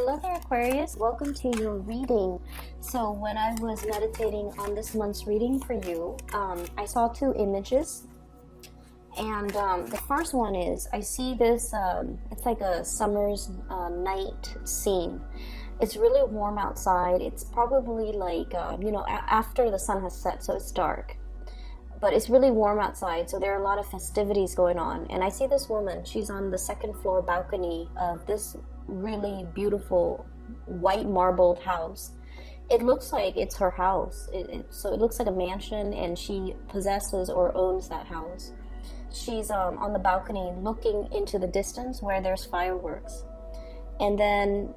Hello there, Aquarius. Welcome to your reading. So when I was meditating on this month's reading for you, I saw two images. And the first one is, I see this, it's like a summer's night scene. It's really warm outside. It's probably like, after the sun has set, so it's dark. But it's really warm outside, so there are a lot of festivities going on. And I see this woman, she's on the second floor balcony of this really beautiful white marbled house. It looks like it's her house. So it looks like a mansion, and she possesses or owns that house. She's on the balcony looking into the distance where there's fireworks. And then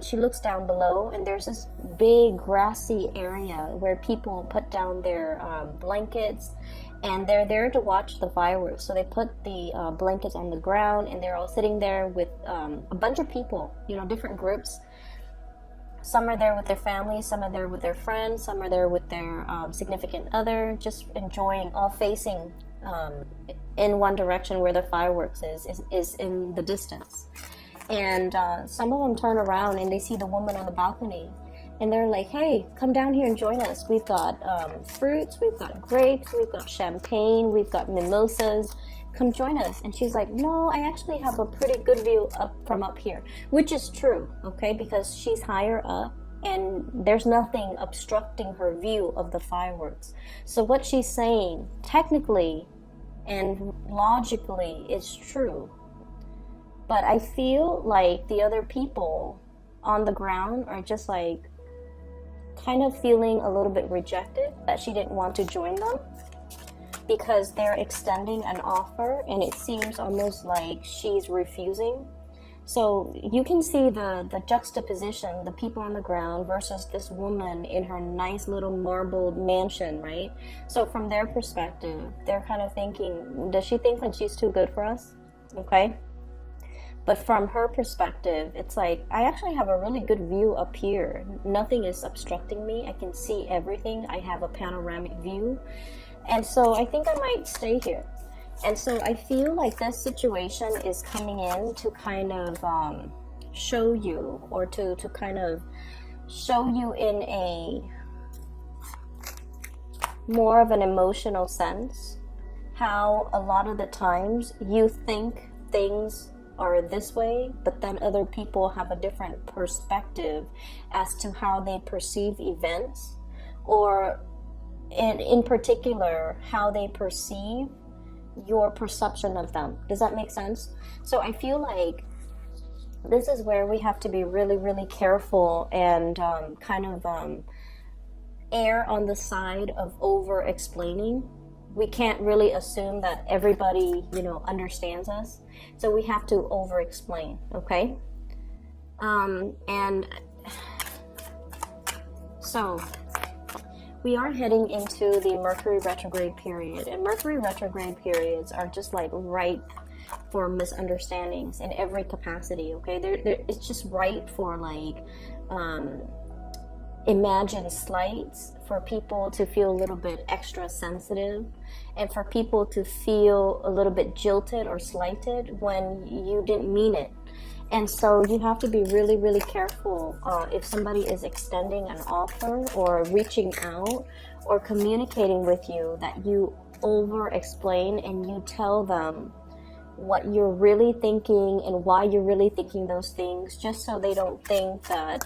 she looks down below, and there's this big grassy area where people put down their blankets, and they're there to watch the fireworks. So they put the blankets on the ground, and they're all sitting there with a bunch of people, different groups. Some are there with their families, some are there with their friends, some are there with their significant other, just enjoying, all facing in one direction where the fireworks is in the distance. And some of them turn around and they see the woman on the balcony, and they're like, hey, come down here and join us. We've got fruits, we've got grapes, we've got champagne, we've got mimosas. Come join us. And she's like, no, I actually have a pretty good view from up here, which is true, okay, because she's higher up and there's nothing obstructing her view of the fireworks. So what she's saying technically and logically is true. But I feel like the other people on the ground are just like kind of feeling a little bit rejected, that she didn't want to join them because they're extending an offer, and it seems almost like she's refusing. So you can see the juxtaposition, the people on the ground versus this woman in her nice little marbled mansion, right? So from their perspective, they're kind of thinking, does she think that she's too good for us? Okay. But from her perspective, it's like, I actually have a really good view up here. Nothing is obstructing me. I can see everything. I have a panoramic view. And so I think I might stay here. And so I feel like this situation is coming in to kind of show you, or to kind of show you in a more of an emotional sense, how a lot of the times you think things are this way, but then other people have a different perspective as to how they perceive events, or in particular how they perceive your perception of them. Does that make sense? So I feel like this is where we have to be really, really careful and err on the side of over explaining. We can't really assume that everybody, understands us. So we have to over-explain, okay? And so we are heading into the Mercury retrograde period. And Mercury retrograde periods are just like ripe for misunderstandings in every capacity, okay? It's just ripe for like imagined slights, for people to feel a little bit extra sensitive, and for people to feel a little bit jilted or slighted when you didn't mean it. And so you have to be really, really careful if somebody is extending an offer or reaching out or communicating with you, that you over explain and you tell them what you're really thinking and why you're really thinking those things, just so they don't think that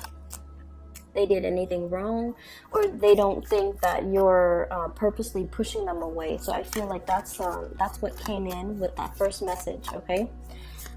they did anything wrong, or they don't think that you're purposely pushing them away. So I feel like that's what came in with that first message, okay?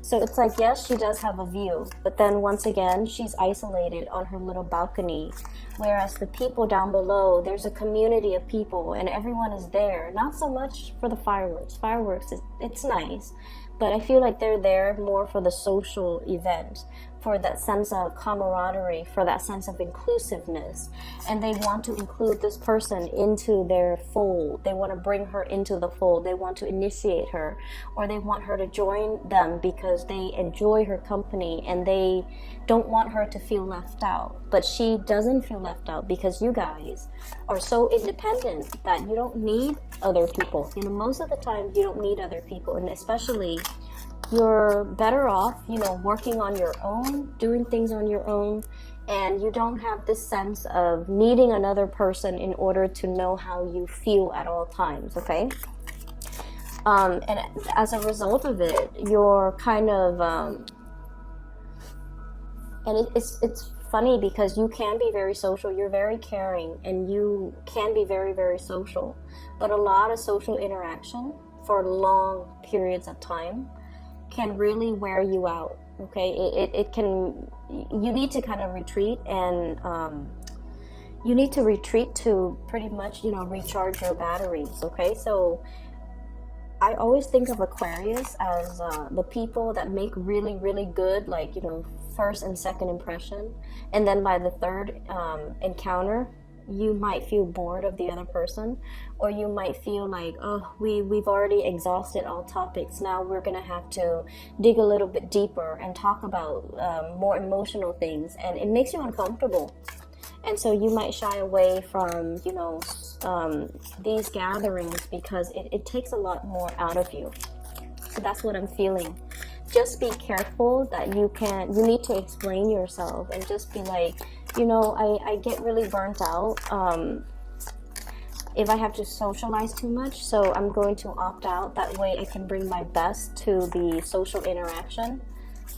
So it's like, yes, she does have a view, but then once again, she's isolated on her little balcony, whereas the people down below, there's a community of people and everyone is there. Not so much for the fireworks. It's nice, but I feel like they're there more for the social event, for that sense of camaraderie, for that sense of inclusiveness. And they want to include this person into their fold. They want to bring her into the fold. They want to initiate her, or they want her to join them because they enjoy her company and they don't want her to feel left out. But she doesn't feel left out because you guys are so independent that you don't need other people. Most of the time you don't need other people, and especially you're better off, you know, working on your own, doing things on your own, and you don't have this sense of needing another person in order to know how you feel at all times, okay? And as a result of it, you're kind of, and it's funny because you can be very social, you're very caring, and you can be very, very social, but a lot of social interaction for long periods of time can really wear you out, okay? It can, you need to kind of retreat, and you need to retreat to pretty much, you know, recharge your batteries, okay? So I always think of Aquarius as the people that make really, really good, like, you know, first and second impression. And then by the third encounter, you might feel bored of the other person, or you might feel like, oh, we've already exhausted all topics. Now we're going to have to dig a little bit deeper and talk about more emotional things. And it makes you uncomfortable. And so you might shy away from, you know, these gatherings because it takes a lot more out of you. So that's what I'm feeling. Just be careful that you need to explain yourself, and just be like, you know, I get really burnt out if I have to socialize too much, so I'm going to opt out. That way I can bring my best to the social interaction.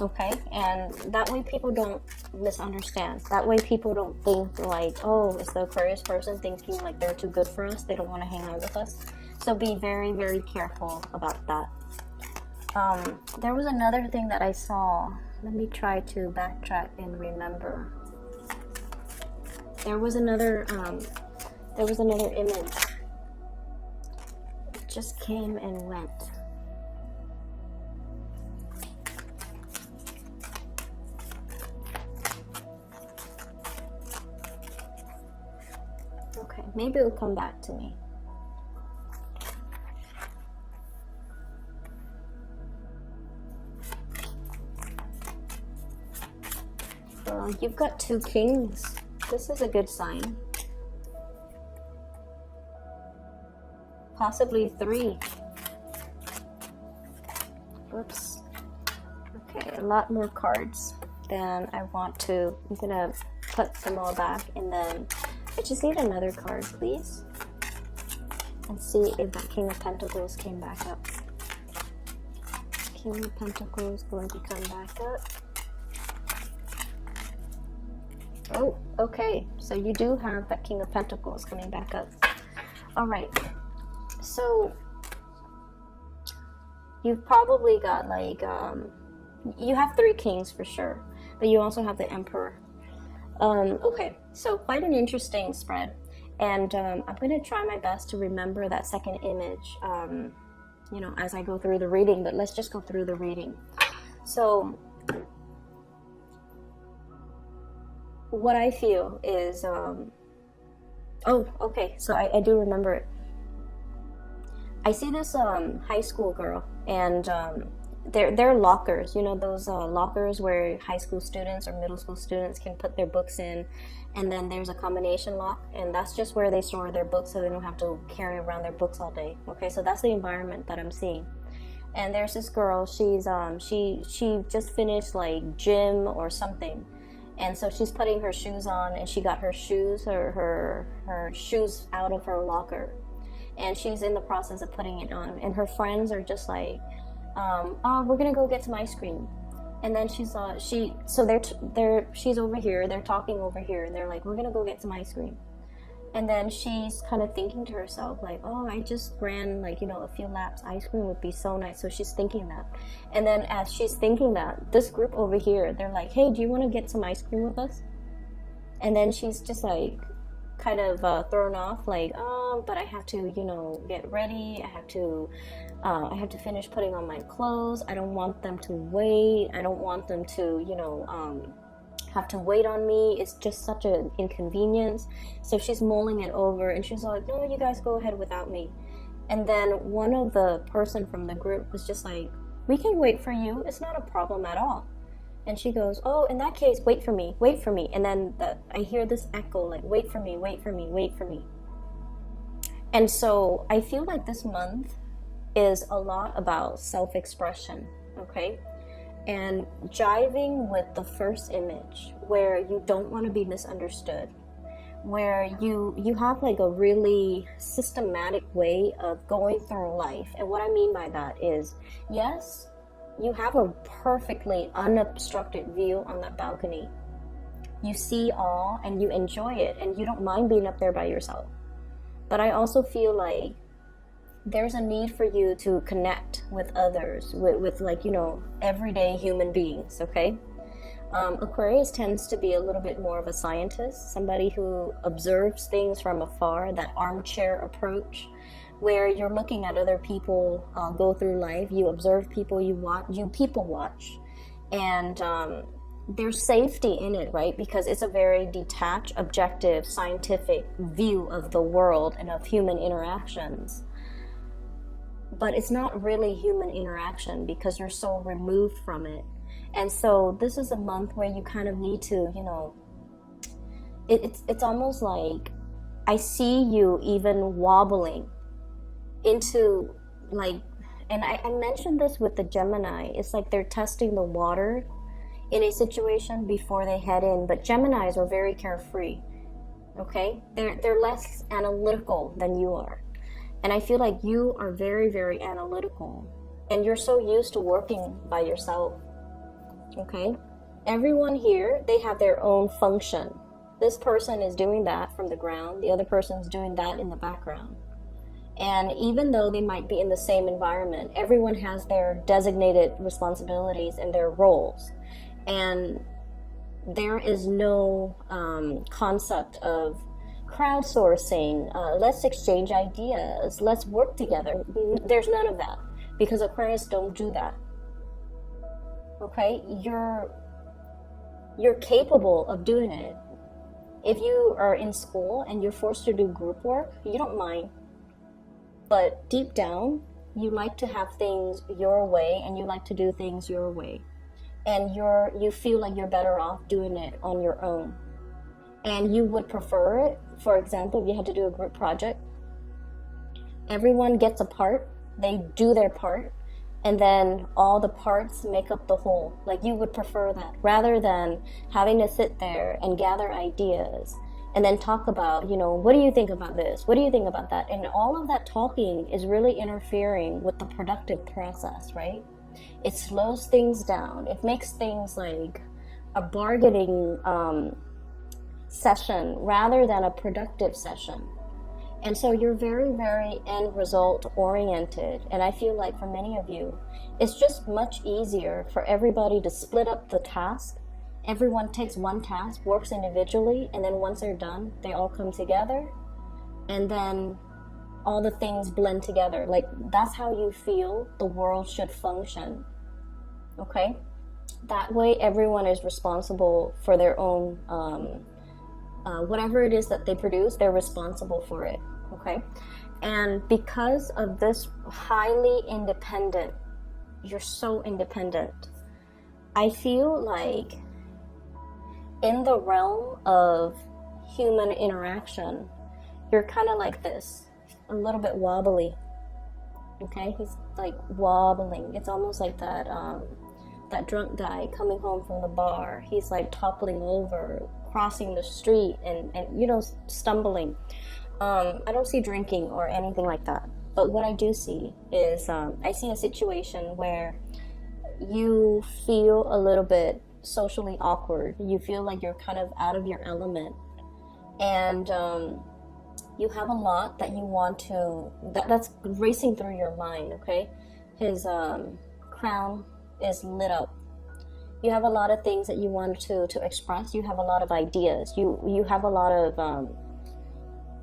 Okay, and that way people don't misunderstand. That way people don't think like, oh, is the Aquarius person thinking like they're too good for us, they don't want to hang out with us. So be very, very careful about that. There was another thing that I saw. Let me try to backtrack and remember. There was another image. It just came and went. Okay, maybe it'll come back to me. You've got 2 kings. This is a good sign. Possibly 3. Oops. Okay, a lot more cards than I want to. I'm gonna put them all back, and then I just need another card, please. And see if that King of Pentacles came back up. King of Pentacles going to come back up. Oh, okay. So you do have that King of Pentacles coming back up. All right. So you've probably got like, you have 3 kings for sure, but you also have the Emperor. Okay, so quite an interesting spread. And I'm going to try my best to remember that second image, you know, as I go through the reading, but let's just go through the reading. So what I feel is, oh, okay, so I do remember it. I see this high school girl, and they're lockers, you know, those lockers where high school students or middle school students can put their books in, and then there's a combination lock, and that's just where they store their books so they don't have to carry around their books all day. Okay, so that's the environment that I'm seeing. And there's this girl, she's she just finished like gym or something. And so she's putting her shoes on, and she got her shoes out of her locker, and she's in the process of putting it on. And her friends are just like, "Oh, we're gonna go get some ice cream." And then she's over here, they're talking over here, and they're like, "We're gonna go get some ice cream." And then she's kind of thinking to herself, like, oh, I just ran, like, you know, a few laps. Ice cream would be so nice. So she's thinking that. And then as she's thinking that, this group over here, they're like, hey, do you want to get some ice cream with us? And then she's just, like, kind of thrown off, like, oh, but I have to, you know, get ready. I have to finish putting on my clothes. I don't want them to wait. I don't want them to, you know, have to wait on me. It's just such an inconvenience. So she's mulling it over, and she's like, no, you guys go ahead without me. And then one of the person from the group was just like, we can wait for you, it's not a problem at all. And she goes, oh, in that case, wait for me. And then I hear this echo, like, wait for me. And so I feel like this month is a lot about self-expression. okay? And jiving with the first image, where you don't want to be misunderstood, where you have like a really systematic way of going through life. And what I mean by that is, yes, you have a perfectly unobstructed view on that balcony. You see all and you enjoy it, and you don't mind being up there by yourself. But I also feel like there's a need for you to connect with others, with like, you know, everyday human beings, okay? Aquarius tends to be a little bit more of a scientist, somebody who observes things from afar, that armchair approach, where you're looking at other people go through life. You observe people, you people watch, and there's safety in it, right? Because it's a very detached, objective, scientific view of the world and of human interactions. But it's not really human interaction because you're so removed from it. And so this is a month where you kind of need to, you know, it's almost like I see you even wobbling into like, and I mentioned this with the Gemini, it's like they're testing the water in a situation before they head in. But Geminis are very carefree, okay? They're less analytical than you are. And I feel like you are very, very analytical, and you're so used to working by yourself. Okay, everyone here, they have their own function. This person is doing that from the ground, the other person's doing that in the background. And even though they might be in the same environment, everyone has their designated responsibilities and their roles. And there is no concept of crowdsourcing, let's exchange ideas, let's work together. There's none of that, because Aquarius don't do that. Okay, you're capable of doing it. If you are in school and you're forced to do group work, you don't mind. But deep down, you like to have things your way, and you like to do things your way. And you feel like you're better off doing it on your own. And you would prefer it, for example, if you had to do a group project, everyone gets a part, they do their part, and then all the parts make up the whole. Like, you would prefer that, rather than having to sit there and gather ideas and then talk about, you know, what do you think about this? What do you think about that? And all of that talking is really interfering with the productive process, right? It slows things down. It makes things like a bargaining session rather than a productive session. And so you're very, very end result oriented. And I feel like for many of you, it's just much easier for everybody to split up the task. Everyone takes one task, works individually, and then once they're done, they all come together, and then all the things blend together. Like, that's how you feel the world should function. Okay? That way everyone is responsible for their own whatever it is that they produce, they're responsible for it. Okay? And because of this highly independent, you're so independent, I feel like in the realm of human interaction, you're kind of like this, a little bit wobbly. Okay? He's like wobbling. It's almost like that drunk guy coming home from the bar. He's like toppling over, crossing the street, and you know, stumbling. I don't see drinking or anything like that. But what I do see is I see a situation where you feel a little bit socially awkward. You feel like you're kind of out of your element. And you have a lot that you want to, that's racing through your mind, okay? His crown is lit up. You have a lot of things that you want to express. You have a lot of ideas. You have a lot of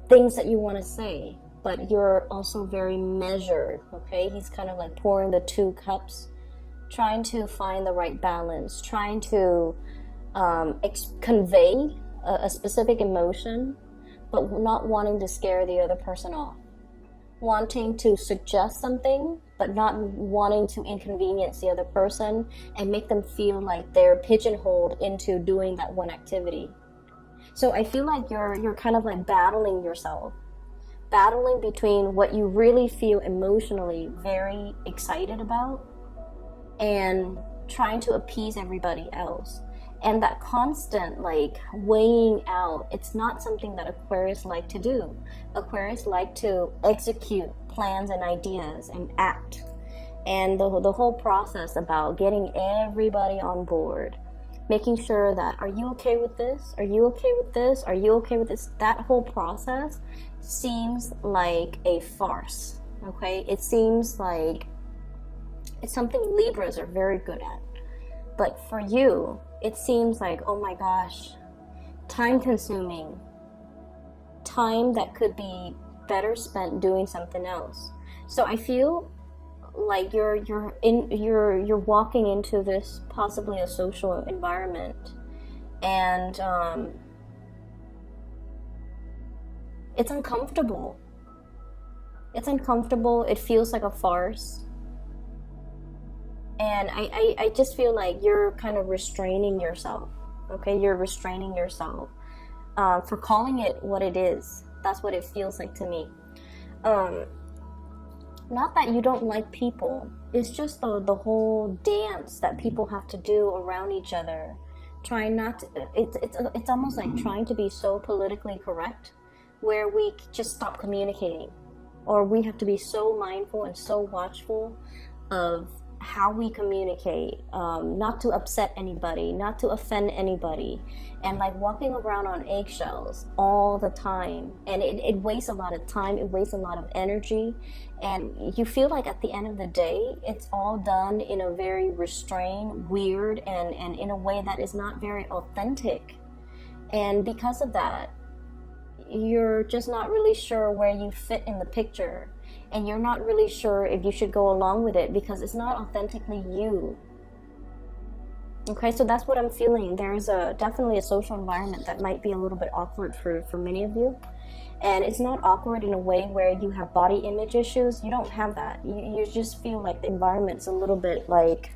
things that you want to say, but you're also very measured, okay? He's kind of like pouring the two cups, trying to find the right balance, trying to convey a specific emotion, but not wanting to scare the other person off. Wanting to suggest something, but not wanting to inconvenience the other person and make them feel like they're pigeonholed into doing that one activity. So I feel like you're kind of like battling yourself, battling between what you really feel emotionally very excited about and trying to appease everybody else. And that constant like weighing out, it's not something that Aquarius like to do. Aquarius like to execute plans and ideas and act. And the whole process about getting everybody on board, making sure that, are you okay with this? Are you okay with this? Are you okay with this? That whole process seems like a farce, okay? It seems like it's something Libras are very good at. But for you, it seems like, oh my gosh, time consuming, time that could be better spent doing something else. So I feel like you're walking into this possibly a social environment, and it's uncomfortable. It's uncomfortable. It feels like a farce. And I just feel like you're kind of restraining yourself, okay? You're restraining yourself for calling it what it is. That's what it feels like to me. Not that you don't like people. It's just the whole dance that people have to do around each other. Trying not to, it's almost like trying to be so politically correct where we just stop communicating. Or we have to be so mindful and so watchful of how we communicate, not to upset anybody, not to offend anybody, and like walking around on eggshells all the time. And it wastes a lot of time, it wastes a lot of energy, and you feel like at the end of the day, it's all done in a very restrained, weird, and in a way that is not very authentic. And because of that, you're just not really sure where you fit in the picture. And you're not really sure if you should go along with it because it's not authentically you. Okay, so that's what I'm feeling. There's definitely a social environment that might be a little bit awkward for many of you. And it's not awkward in a way where you have body image issues. You don't have that. You just feel like the environment's a little bit like,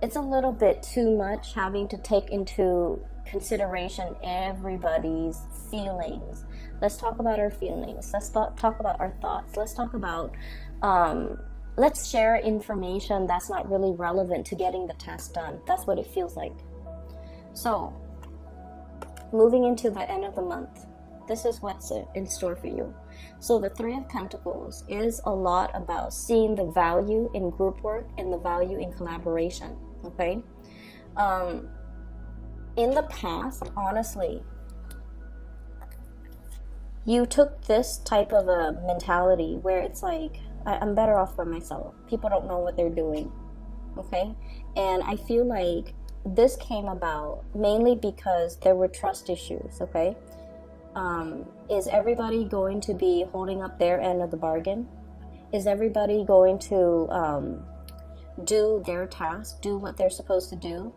it's a little bit too much having to take into consideration everybody's feelings. Let's talk about our feelings. Let's talk about our thoughts. Let's talk about, let's share information that's not really relevant to getting the task done. That's what it feels like. So, moving into the end of the month, this is what's in store for you. So the Three of Pentacles is a lot about seeing the value in group work and the value in collaboration, okay? In the past, honestly, you took this type of a mentality where it's like, I'm better off by myself. People don't know what they're doing, okay? And I feel like this came about mainly because there were trust issues, okay? Is everybody going to be holding up their end of the bargain? Is everybody going to do their task, do what they're supposed to do?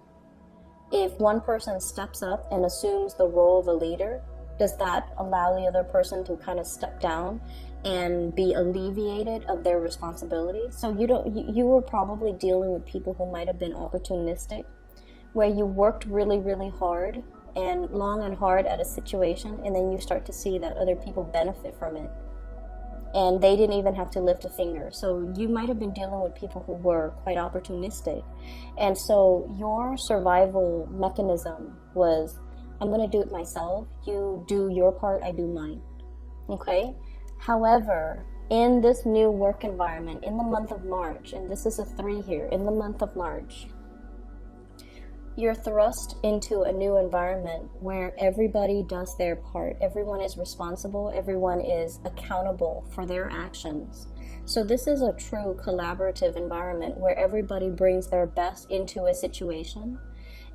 If one person steps up and assumes the role of a leader, does that allow the other person to kind of step down and be alleviated of their responsibility? So you were probably dealing with people who might have been opportunistic, where you worked really, really hard and long and hard at a situation, and then you start to see that other people benefit from it. And they didn't even have to lift a finger. So you might have been dealing with people who were quite opportunistic. And so your survival mechanism was, I'm going to do it myself. You do your part, I do mine. Okay? However, in this new work environment, in the month of March, and this is a 3 here, in the month of March, you're thrust into a new environment where everybody does their part. Everyone is responsible. Everyone is accountable for their actions. So this is a true collaborative environment where everybody brings their best into a situation,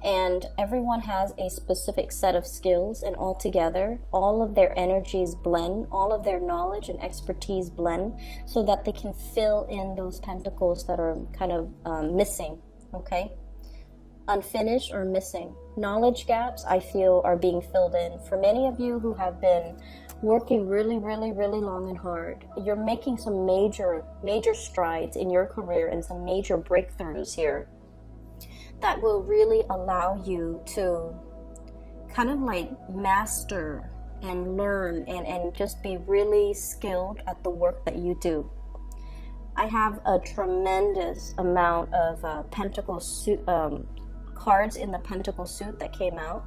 and everyone has a specific set of skills, and all together, all of their energies blend, all of their knowledge and expertise blend, so that they can fill in those pentacles that are kind of missing, okay? Unfinished or missing. Knowledge gaps, I feel, are being filled in. For many of you who have been working really, really, really long and hard, you're making some major strides in your career and some major breakthroughs here that will really allow you to kind of like master and learn and just be really skilled at the work that you do. I have a tremendous amount of pentacle suit cards in the pentacle suit that came out.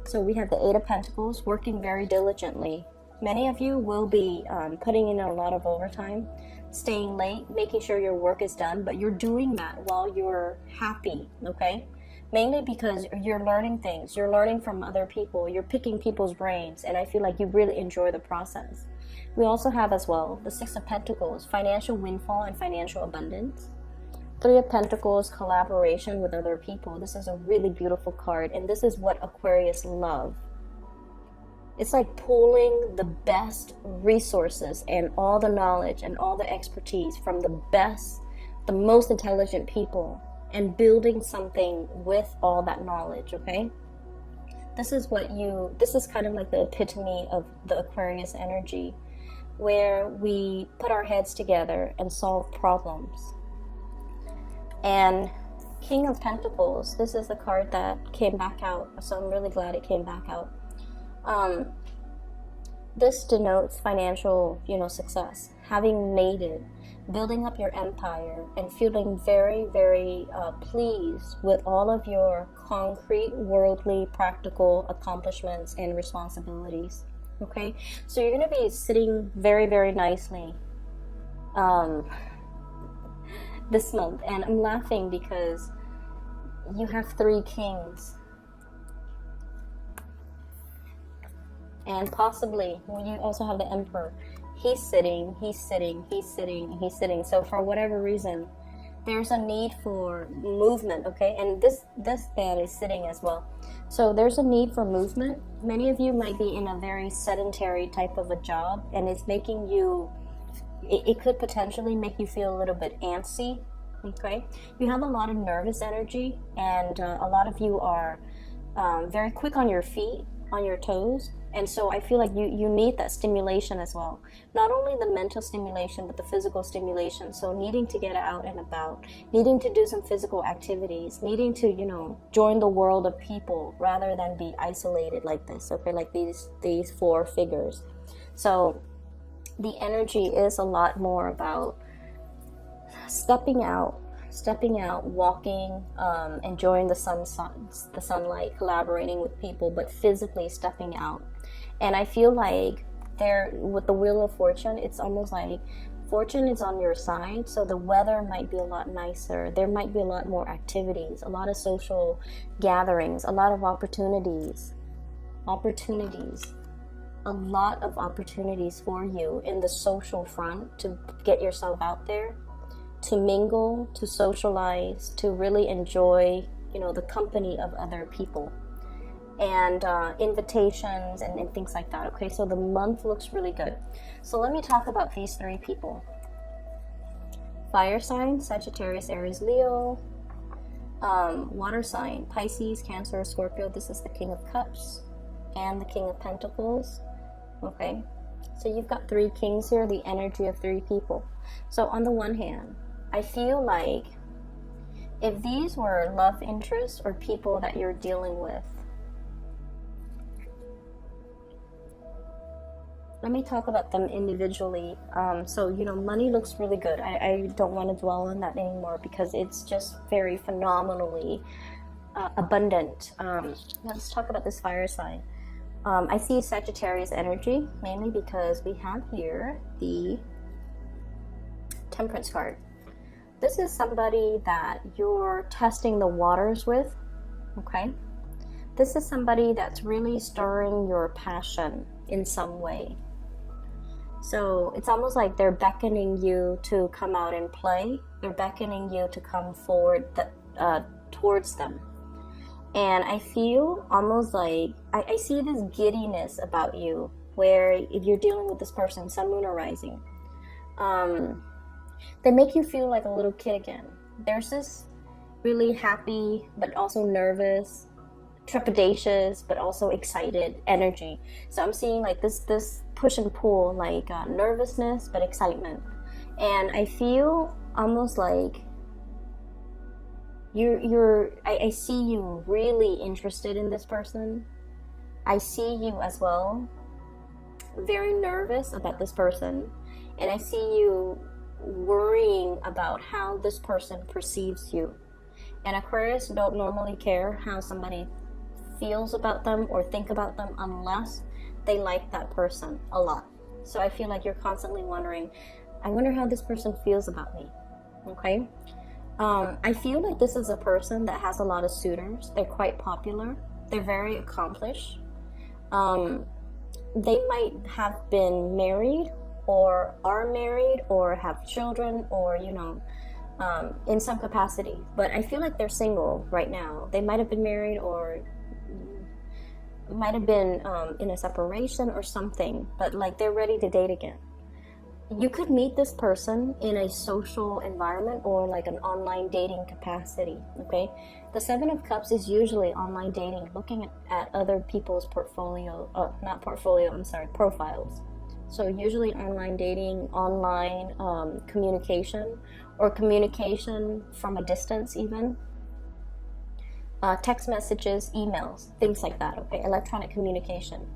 So we have the Eight of Pentacles, working very diligently. Many of you will be putting in a lot of overtime, staying late, making sure your work is done, but you're doing that while you're happy, okay? Mainly because you're learning things, you're learning from other people, you're picking people's brains, and I feel like you really enjoy the process. We also have as well the Six of Pentacles, financial windfall and financial abundance. Three of Pentacles, collaboration with other people. This is a really beautiful card, and this is what Aquarius love. It's like pulling the best resources and all the knowledge and all the expertise from the best, the most intelligent people, and building something with all that knowledge, okay? This is kind of like the epitome of the Aquarius energy, where we put our heads together and solve problems. And King of Pentacles, this is the card that came back out, so I'm really glad it came back out. This denotes financial, success, having made it, building up your empire, and feeling very, very pleased with all of your concrete, worldly, practical accomplishments and responsibilities. Okay, so you're going to be sitting very, very nicely this month, and I'm laughing because you have three kings, and possibly when you also have the Emperor. He's sitting. So for whatever reason, there's a need for movement, okay? And this man is sitting as well. So there's a need for movement. Many of you might be in a very sedentary type of a job, and it's making you, it could potentially make you feel a little bit antsy, okay? You have a lot of nervous energy, and a lot of you are very quick on your feet, on your toes. And so I feel like you need that stimulation as well. Not only the mental stimulation, but the physical stimulation. So needing to get out and about, needing to do some physical activities, needing to, join the world of people rather than be isolated like this, okay, like these four figures. So the energy is a lot more about stepping out, walking, enjoying the sunlight, collaborating with people, but physically stepping out. And I feel like with the Wheel of Fortune, it's almost like fortune is on your side, so the weather might be a lot nicer. There might be a lot more activities, a lot of social gatherings, a lot of opportunities, a lot of opportunities for you in the social front to get yourself out there, to mingle, to socialize, to really enjoy, the company of other people, and invitations and things like that. Okay, so the month looks really good. So let me talk about these three people. Fire sign, Sagittarius, Aries, Leo. Water sign, Pisces, Cancer, Scorpio. This is the King of Cups and the King of Pentacles. Okay, so you've got three kings here, the energy of three people. So on the one hand, I feel like if these were love interests or people that you're dealing with, let me talk about them individually. So, money looks really good. I don't want to dwell on that anymore because it's just very phenomenally abundant. Let's talk about this fire sign. I see Sagittarius energy, mainly because we have here the Temperance card. This is somebody that you're testing the waters with, okay? This is somebody that's really stirring your passion in some way. So it's almost like they're beckoning you to come out and play. They're beckoning you to come forward towards them. And I feel almost like, I see this giddiness about you, where if you're dealing with this person, sun, moon, or rising, they make you feel like a little kid again. There's this really happy, but also nervous, trepidatious, but also excited energy. So I'm seeing like this push and pull, like nervousness, but excitement. And I feel almost like I see you really interested in this person. I see you as well very nervous about this person, and I see you worrying about how this person perceives you. And Aquarius don't normally care how somebody feels about them or think about them unless they like that person a lot. So I feel like you're constantly wondering, I wonder how this person feels about me. Okay? I feel like this is a person that has a lot of suitors. They're quite popular. They're very accomplished. They might have been married or are married or have children or, in some capacity. But I feel like they're single right now. They might have been married or might have been in a separation or something. But like they're ready to date again. You could meet this person in a social environment or like an online dating capacity, okay? The Seven of Cups is usually online dating, looking at other people's profiles. So usually online dating, online communication, or communication from a distance even. Text messages, emails, things like that, okay? Electronic communication.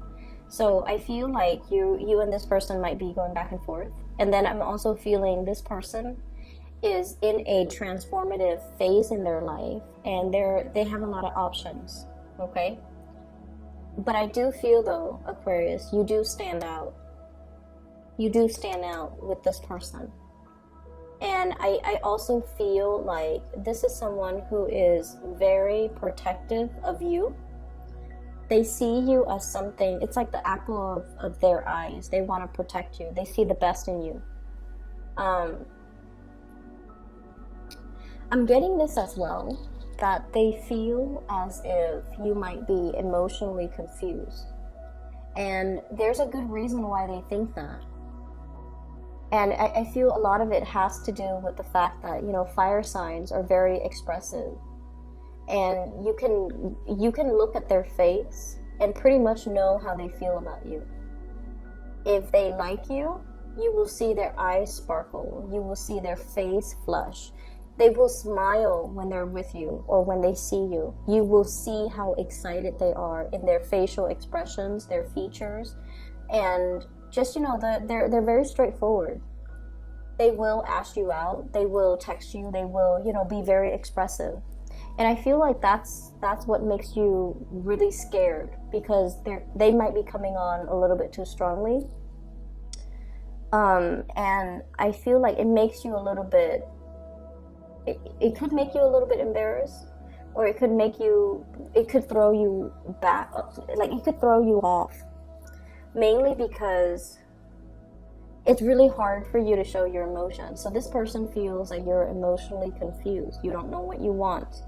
So I feel like you and this person might be going back and forth. And then I'm also feeling this person is in a transformative phase in their life, and they have a lot of options, okay? But I do feel though, Aquarius, you do stand out. You do stand out with this person. And I also feel like this is someone who is very protective of you. They see you as something, it's like the apple of their eyes. They want to protect you. They see the best in you. I'm getting this as well, that they feel as if you might be emotionally confused. And there's a good reason why they think that. And I feel a lot of it has to do with the fact that, fire signs are very expressive. And you can look at their face and pretty much know how they feel about you. If they like you, you will see their eyes sparkle. You will see their face flush. They will smile when they're with you or when they see you. You will see how excited they are in their facial expressions, their features, and just, they're very straightforward. They will ask you out. They will text you. They will, be very expressive. And I feel like that's what makes you really scared, because they might be coming on a little bit too strongly. And I feel like it makes you a little bit, it could make you a little bit embarrassed, or it could throw you back, like it could throw you off. Mainly because it's really hard for you to show your emotions. So this person feels like you're emotionally confused. You don't know what you want.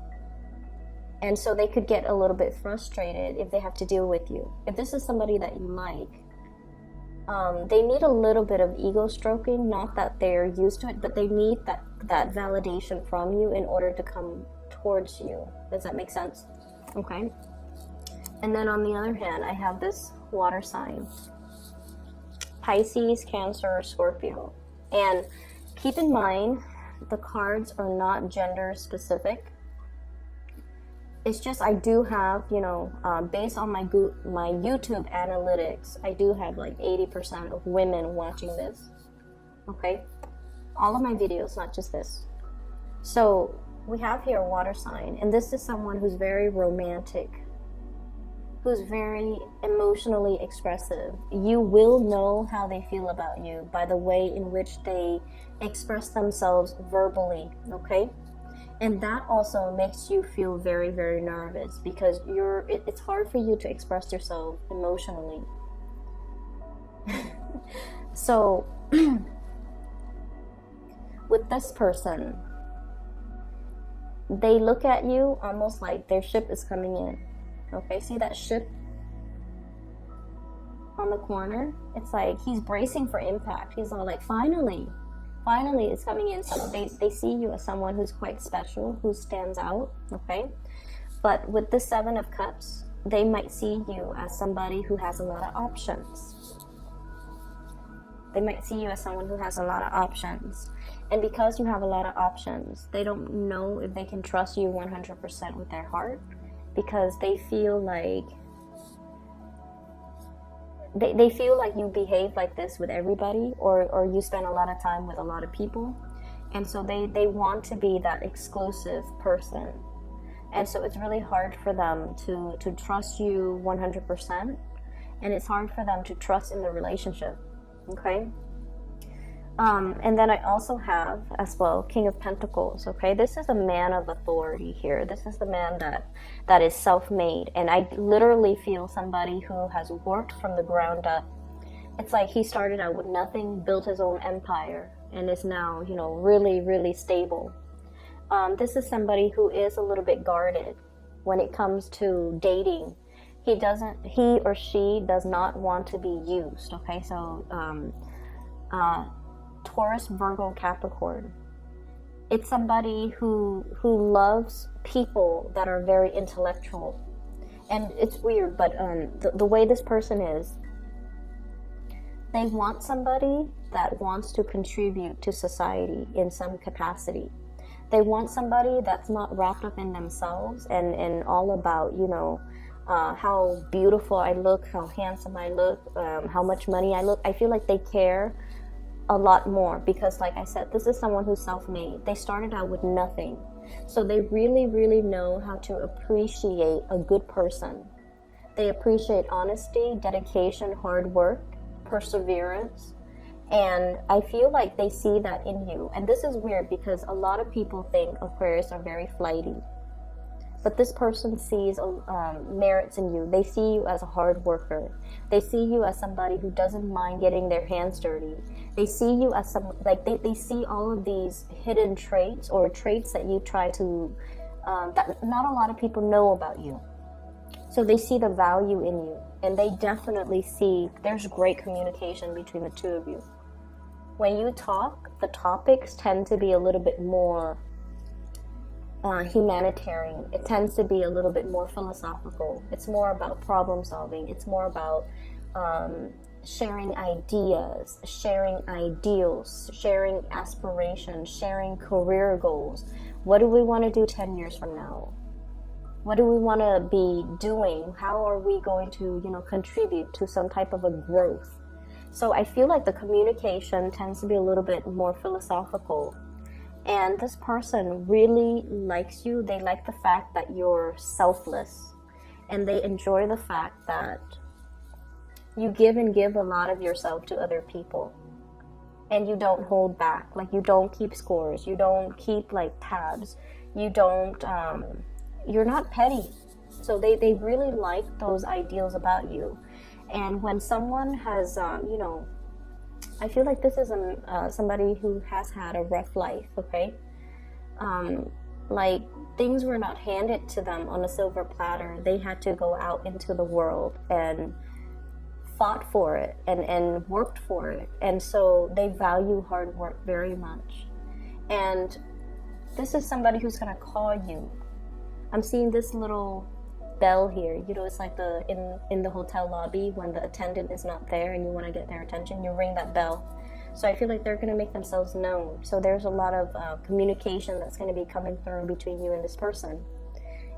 And so they could get a little bit frustrated if they have to deal with you. If this is somebody that you like, they need a little bit of ego stroking. Not that they're used to it, but they need that validation from you in order to come towards you. Does that make sense? Okay. And then on the other hand, I have this water sign. Pisces, Cancer, Scorpio. And keep in mind, the cards are not gender specific. It's just I do have, based on my YouTube analytics, I do have like 80% of women watching this. Okay? All of my videos, not just this. So we have here a water sign, and this is someone who's very romantic, who's very emotionally expressive. You will know how they feel about you by the way in which they express themselves verbally, okay? And that also makes you feel very, very nervous, because it's hard for you to express yourself emotionally. So, with this person, they look at you almost like their ship is coming in. Okay, see that ship on the corner? It's like he's bracing for impact. He's all like, finally it's coming in. So they see you as someone who's quite special, who stands out, okay? But with the Seven of Cups, they might see you as somebody who has a lot of options. They might see you as someone who has a lot of options. And because you have a lot of options, they don't know if they can trust you 100% with their heart, because they feel like they feel like you behave like this with everybody, or you spend a lot of time with a lot of people. And so they want to be that exclusive person. And so it's really hard for them to trust you 100%. And it's hard for them to trust in the relationship. Okay? And then I also have, as well, King of Pentacles. Okay? This is a man of authority here. This is the man that is self-made. And I literally feel somebody who has worked from the ground up. It's like he started out with nothing, built his own empire, and is now, you know, really, really stable. This is somebody who is a little bit guarded when it comes to dating. He or she does not want to be used. Okay, so Taurus, Virgo, Capricorn. It's somebody who loves people that are very intellectual. And it's weird, but the way this person is, they want somebody that wants to contribute to society in some capacity. They want somebody that's not wrapped up in themselves and all about, you know, how beautiful I look, how handsome I look, how much money I look. I feel like they care a lot more because, like I said, this is someone who's self-made. They started out with nothing. So they really, really know how to appreciate a good person. They appreciate honesty, dedication, hard work, perseverance. And I feel like they see that in you. And this is weird because a lot of people think Aquarius are very flighty. But this person sees merits in you. They see you as a hard worker. They see you as somebody who doesn't mind getting their hands dirty. They see you as they see all of these hidden traits or traits that you try to, that not a lot of people know about you. So they see the value in you. And they definitely see there's great communication between the two of you. When you talk, the topics tend to be a little bit more humanitarian. It tends to be a little bit more philosophical. It's more about problem solving. It's more about sharing ideas, sharing ideals, sharing aspirations, sharing career goals. What do we want to do 10 years from now? What do we want to be doing? How are we going to, you know, contribute to some type of a growth? So I feel like the communication tends to be a little bit more philosophical. And this person really likes you. They like the fact that you're selfless. And they enjoy the fact that you give a lot of yourself to other people. And you don't hold back. Like, you don't keep scores. You don't keep, like, tabs. You don't, you're not petty. So they really like those ideals about you. And when someone has, you know, I feel like this is somebody who has had a rough life, okay? Like, things were not handed to them on a silver platter. They had to go out into the world and fought for it and worked for it. And so they value hard work very much. And this is somebody who's going to call you. I'm seeing this little bell here. You know, it's like in the hotel lobby when the attendant is not there and you want to get their attention, you ring that bell. So I feel like they're going to make themselves known. So there's a lot of communication that's going to be coming through between you and this person.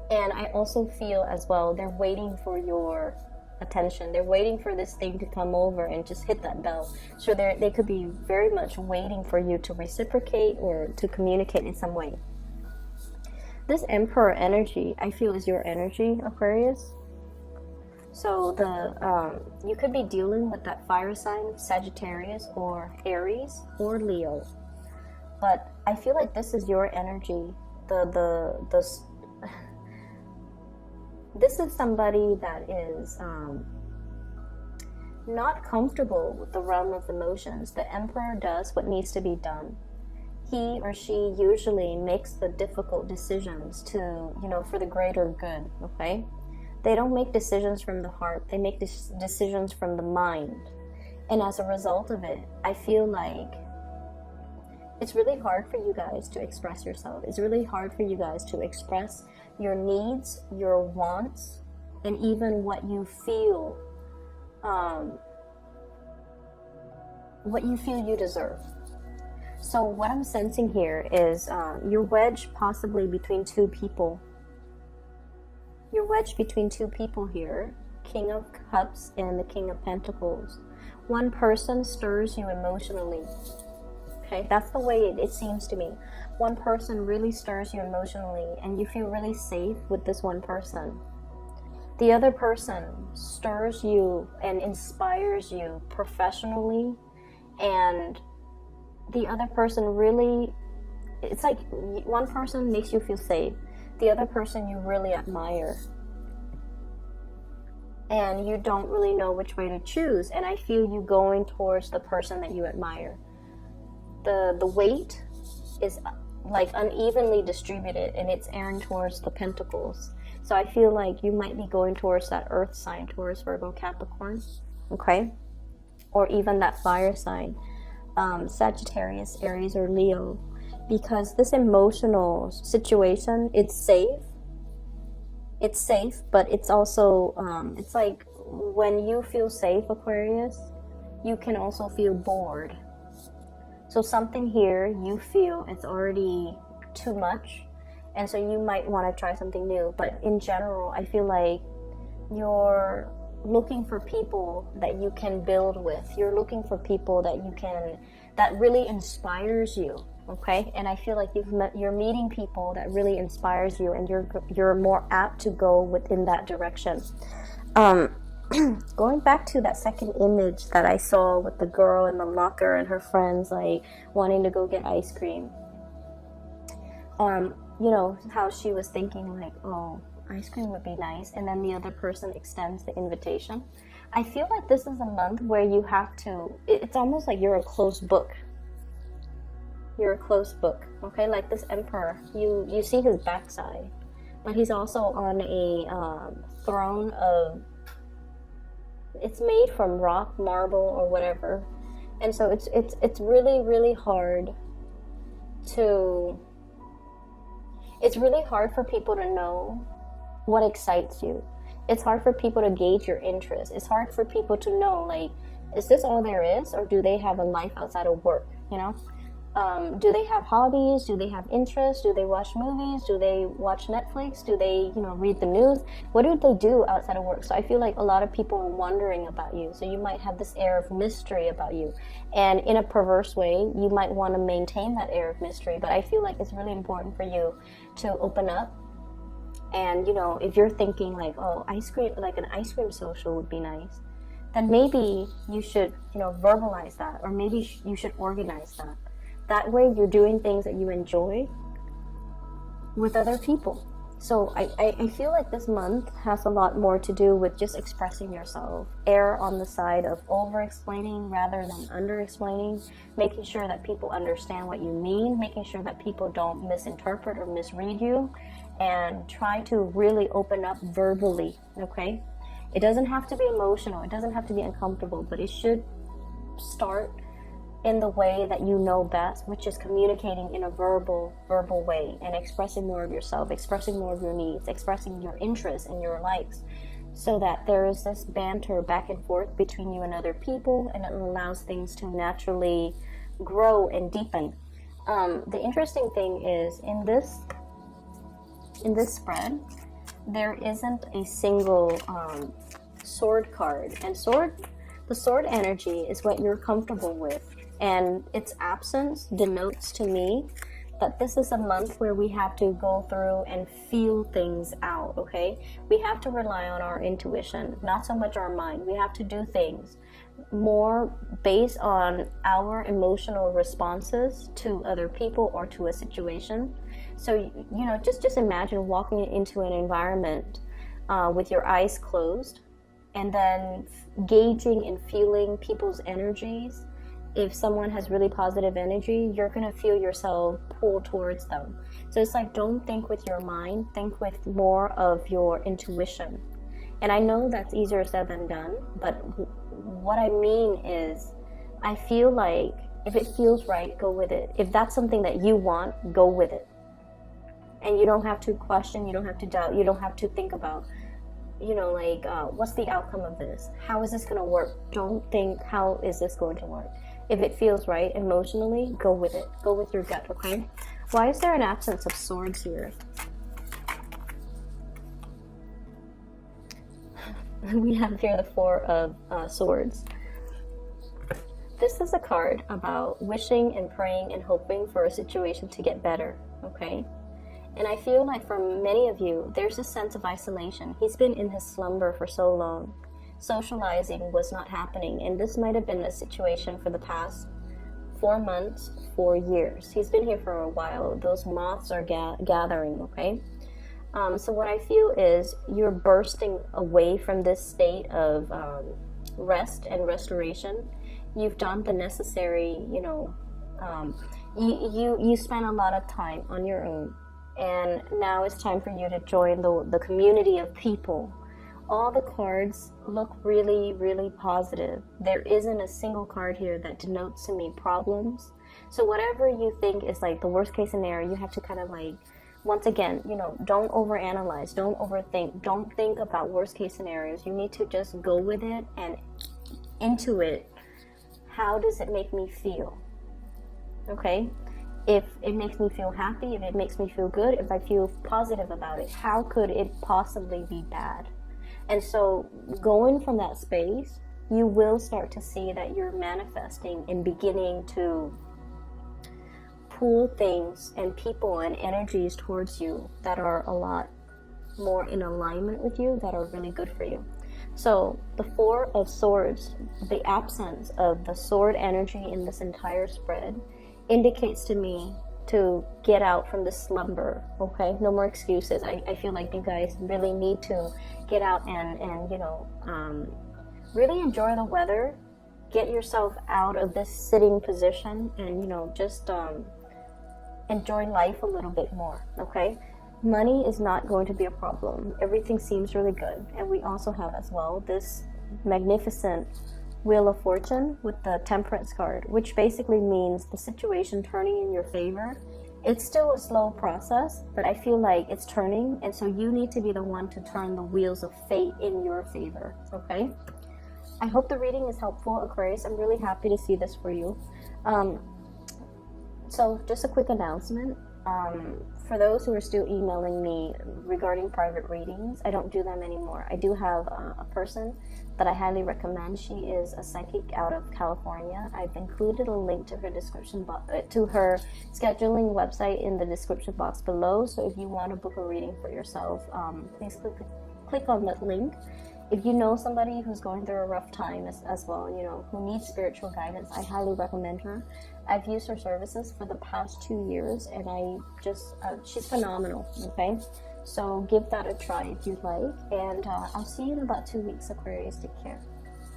And I also feel as well, they're waiting for your attention. They're waiting for this thing to come over and just hit that bell. So they could be very much waiting for you to reciprocate or to communicate in some way. This Emperor energy, I feel, is your energy, Aquarius. So you could be dealing with that fire sign, Sagittarius or Aries or Leo. But I feel like this is your energy. This is somebody that is not comfortable with the realm of emotions. The Emperor does what needs to be done. He or she usually makes the difficult decisions to, you know, for the greater good, okay? They don't make decisions from the heart. They make decisions from the mind. And as a result of it, I feel like it's really hard for you guys to express yourself. It's really hard for you guys to express your needs, your wants, and even what you feel you deserve. So what I'm sensing here is you're wedged possibly between two people. You're wedged between two people here. King of Cups and the King of Pentacles. One person stirs you emotionally. Okay, that's the way it seems to me. One person really stirs you emotionally, and you feel really safe with this one person. The other person stirs you and inspires you professionally, and the other person really, it's like one person makes you feel safe. The other person you really admire. And you don't really know which way to choose. And I feel you going towards the person that you admire. The weight is like unevenly distributed, and it's airing towards the pentacles. So I feel like you might be going towards that earth sign, Taurus, Virgo, Capricorn. Okay? Or even that fire sign, Sagittarius, Aries, or Leo. Because this emotional situation, it's safe. It's safe, but it's also, it's like when you feel safe, Aquarius, you can also feel bored. So something here, you feel it's already too much, and so you might want to try something new. But in general, I feel like you're looking for people that you can build with. You're looking for people that you can, that really inspires you. Okay, and I feel like you're meeting people that really inspires you, and you're more apt to go within that direction. Going back to that second image that I saw with the girl in the locker and her friends like wanting to go get ice cream. You know how she was thinking like, oh, ice cream would be nice, and then the other person extends the invitation. I feel like this is a month where you have to. It's almost like you're a closed book. You're a closed book, okay? Like this emperor, you see his backside, but he's also on a throne of, it's made from rock, marble, or whatever, and so it's really, really hard to, it's really hard for people to know what excites you. It's hard for people to gauge your interest. It's hard for people to know, like, is this all there is, or do they have a life outside of work, you know? Do they have hobbies? Do they have interests? Do they watch movies? Do they watch Netflix? Do they, read the news? What do they do outside of work? So I feel like a lot of people are wondering about you. So you might have this air of mystery about you. And in a perverse way, you might want to maintain that air of mystery. But I feel like it's really important for you to open up. And, if you're thinking like, oh, ice cream, like an ice cream social would be nice, then maybe you should, verbalize that. Or maybe you should organize that. That way you're doing things that you enjoy with other people. So I feel like this month has a lot more to do with just expressing yourself. Err on the side of over-explaining rather than under-explaining. Making sure that people understand what you mean. Making sure that people don't misinterpret or misread you. And try to really open up verbally, okay? It doesn't have to be emotional. It doesn't have to be uncomfortable. But it should start in the way that you know best, which is communicating in a verbal way and expressing more of yourself, expressing more of your needs, expressing your interests and your likes, so that there is this banter back and forth between you and other people, and it allows things to naturally grow and deepen. The interesting thing is in this spread, there isn't a single sword card, and the sword energy is what you're comfortable with. And its absence denotes to me that this is a month where we have to go through and feel things out, okay? We have to rely on our intuition, not so much our mind. We have to do things more based on our emotional responses to other people or to a situation. So, just imagine walking into an environment with your eyes closed and then gauging and feeling people's energies. If someone has really positive energy, you're going to feel yourself pull towards them. So it's like, don't think with your mind, think with more of your intuition. And I know that's easier said than done, but what I mean is, I feel like if it feels right, go with it. If that's something that you want, go with it. And you don't have to question, you don't have to doubt, you don't have to think about, what's the outcome of this? How is this going to work? Don't think, how is this going to work? If it feels right emotionally, go with it. Go with your gut, okay? Why is there an absence of swords here? we have here the Four of Swords. This is a card about wishing and praying and hoping for a situation to get better, okay? And I feel like for many of you, there's a sense of isolation. He's been in his slumber for so long. Socializing was not happening, and this might have been a situation for the past 4 months, 4 years. He's been here for a while. Those moths are gathering, okay? So what I feel is you're bursting away from this state of rest and restoration. You've done the necessary, you spent a lot of time on your own, and now it's time for you to join the community of people. All the cards look really, really positive. There isn't a single card here that denotes to me problems. So whatever you think is like the worst case scenario, you have to kind of like, once again, don't overanalyze, don't overthink, don't think about worst case scenarios. You need to just go with it and into it. How does it make me feel? Okay? If it makes me feel happy, if it makes me feel good, if I feel positive about it, how could it possibly be bad? And so going from that space, you will start to see that you're manifesting and beginning to pull things and people and energies towards you that are a lot more in alignment with you, that are really good for you. So the Four of Swords, the absence of the sword energy in this entire spread, indicates to me to get out from the slumber, okay? No more excuses. I feel like you guys really need to get out and really enjoy the weather. Get yourself out of this sitting position and, just enjoy life a little bit more, okay? Money is not going to be a problem. Everything seems really good. And we also have as well this magnificent Wheel of Fortune with the Temperance card, which basically means the situation turning in your favor. It's still a slow process, but I feel like it's turning, and so you need to be the one to turn the wheels of fate in your favor, okay? I hope the reading is helpful, Aquarius. I'm really happy to see this for you. So just a quick announcement. For those who are still emailing me regarding private readings, I don't do them anymore. I do have a person that I highly recommend. She is a psychic out of California. I've included a link to her to her scheduling website in the description box below. So if you want to book a reading for yourself, please click on that link. If you know somebody who's going through a rough time as well, who needs spiritual guidance, I highly recommend her. I've used her services for the past 2 years, and she's phenomenal, okay? So give that a try if you'd like, and I'll see you in about 2 weeks, Aquarius. Take care.